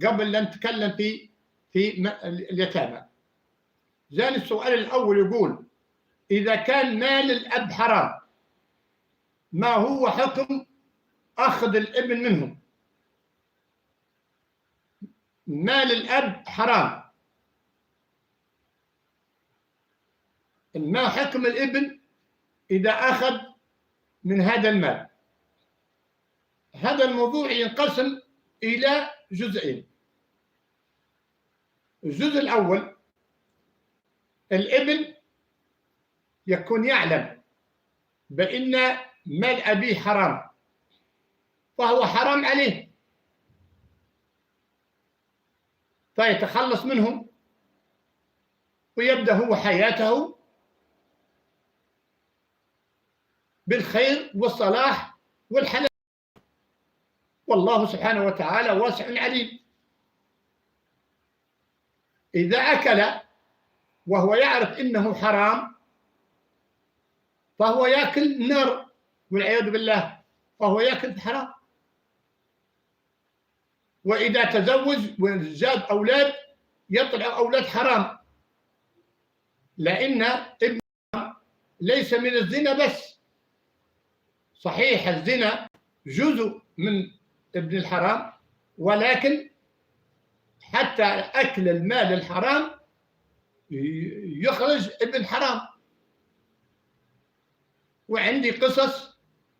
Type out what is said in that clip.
قبل أن نتكلم في اليتامى. زين السؤال الأول يقول: إذا كان مال الأب حرام، ما هو حكم أخذ الابن منهم؟ مال الأب حرام، ما حكم الابن إذا أخذ من هذا المال؟ هذا الموضوع ينقسم إلى جزئين. الجزء الأول: الابن يكون يعلم بأن مال أبيه حرام، فهو حرام عليه، فيتخلص منهم ويبدأ هو حياته بالخير والصلاح والحلال، والله سبحانه وتعالى واسع عليم. إذا أكل وهو يعرف إنه حرام فهو يأكل النار والعياذ بالله، فهو يأكل حرام. وإذا تزوج وجاب أولاد يطلع أولاد حرام، لأن ابن ليس من الزنا بس. صحيح الزنا جزء من ابن الحرام، ولكن حتى أكل المال الحرام يخرج ابن حرام. وعندي قصص